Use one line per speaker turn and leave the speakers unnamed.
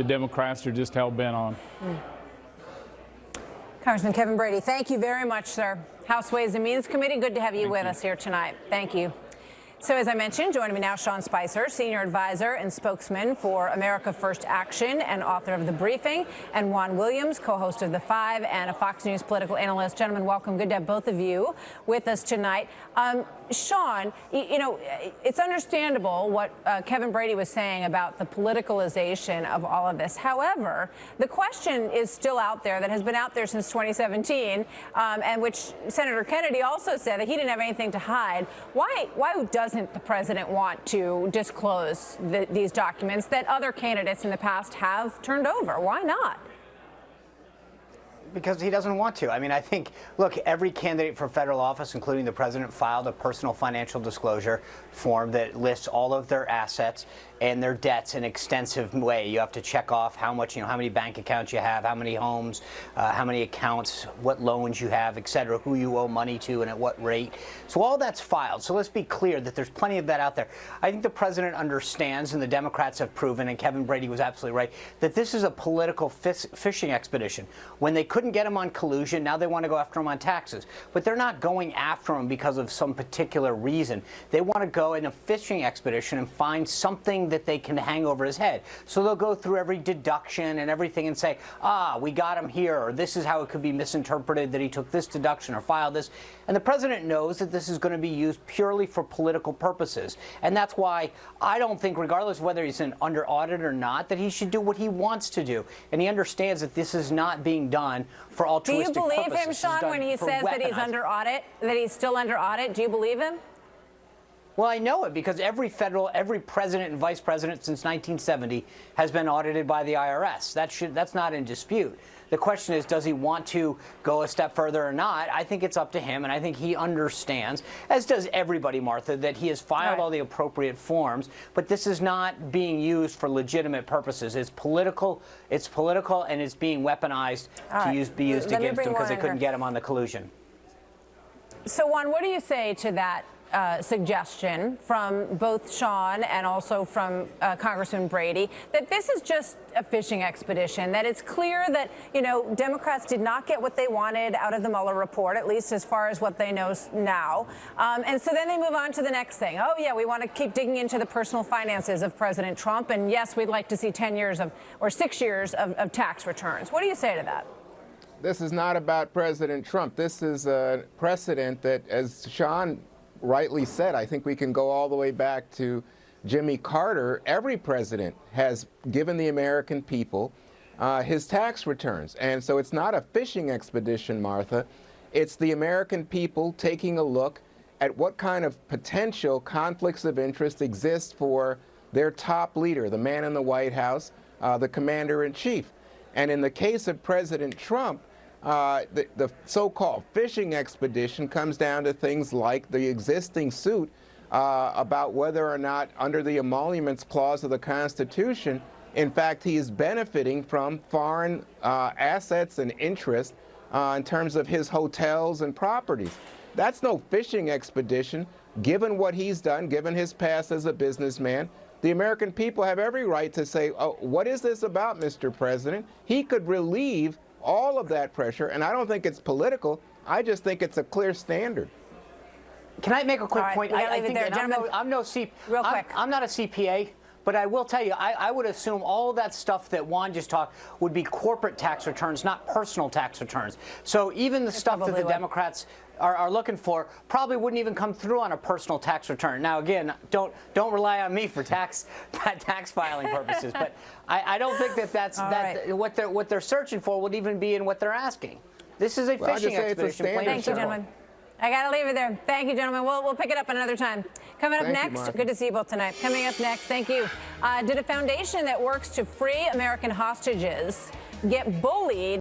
the Democrats are just hell-bent on.
Congressman Kevin Brady, thank you very much, sir. House Ways and Means Committee, good to have you with us here tonight. Thank you. So as I mentioned, joining me now, Sean Spicer, Senior Advisor and Spokesman for America First Action and author of The Briefing, and Juan Williams, co-host of The Five and a Fox News political analyst. Gentlemen, welcome. Good to have both of you with us tonight. Sean, you know, it's understandable what Kevin Brady was saying about the politicalization of all of this. However, the question is still out there that has been out there since 2017, and which Senator Kennedy also said that he didn't have anything to hide. Why doesn't the president want to disclose these documents that other candidates in the past have turned over? Why not?
Because he doesn't want to. I mean, I think, look, every candidate for federal office, including the president, filed a personal financial disclosure form that lists all of their assets and their debts in an extensive way. You have to check off how much, how many bank accounts you have, how many homes, how many accounts, what loans you have, et cetera, who you owe money to and at what rate. So all that's filed. So let's be clear that there's plenty of that out there. I think the president understands, and the Democrats have proven, and Kevin Brady was absolutely right, that this is a political fishing expedition. When they couldn't get him on collusion, now they want to go after him on taxes. But they're not going after him because of some particular reason. They want to go in a fishing expedition and find something that they can hang over his head. So they'll go through every deduction and everything and say, we got him here, or this is how it could be misinterpreted that he took this deduction or filed this. And the president knows that this is going to be used purely for political purposes. And that's why I don't think, regardless of whether he's under audit or not, that he should do what he wants to do. And he understands that this is not being done for altruistic purposes.
Do you believe him, Sean, when he says that he's under audit, that he's still under audit? Do you believe him?
Well, I know it because every president and vice president since 1970 has been audited by the IRS. That's not in dispute. The question is, does he want to go a step further or not? I think it's up to him, and I think he understands, as does everybody, Martha, that he has filed all the appropriate forms, but this is not being used for legitimate purposes. It's political, and it's being weaponized to be used against him because they couldn't get him on the collusion.
So, Juan, what do you say to that suggestion from both Sean and also from Congressman Brady that this is just a fishing expedition, that it's clear that, Democrats did not get what they wanted out of the Mueller report, at least as far as what they know now. And so then they move on to the next thing. Oh, yeah, we want to keep digging into the personal finances of President Trump. And yes, we'd like to see 10 years or 6 years of tax returns. What do you say to that?
This is not about President Trump. This is a precedent that, as Sean rightly said, I think we can go all the way back to Jimmy Carter. Every president has given the American people his tax returns. And so it's not a fishing expedition, Martha. It's the American people taking a look at what kind of potential conflicts of interest exist for their top leader, the man in the White House, the commander-in-chief. And in the case of President Trump, the so-called fishing expedition comes down to things like the existing suit about whether or not, under the emoluments clause of the Constitution, in fact, he is benefiting from foreign assets and interests in terms of his hotels and properties. That's no fishing expedition. Given what he's done, given his past as a businessman, the American people have every right to say, oh, what is this about, Mr. President? He could relieve all of that pressure, and I don't think it's political. I just think it's a clear standard.
Can I make a quick point?
I think
I'm not a CPA, but I will tell you, I would assume all that stuff that Juan just talked would be corporate tax returns, not personal tax returns. So even the stuff that the Democrats are looking for probably wouldn't even come through on a personal tax return. Now, again, don't rely on me for tax filing purposes, but I don't think that's what they're searching for would even be in what they're asking. This is a fishing expedition.
Thank you, gentlemen. I got to leave it there. Thank you, gentlemen. We'll pick it up another time. Coming up next, good to see you both tonight. Coming up next, thank you. Did a foundation that works to free American hostages get bullied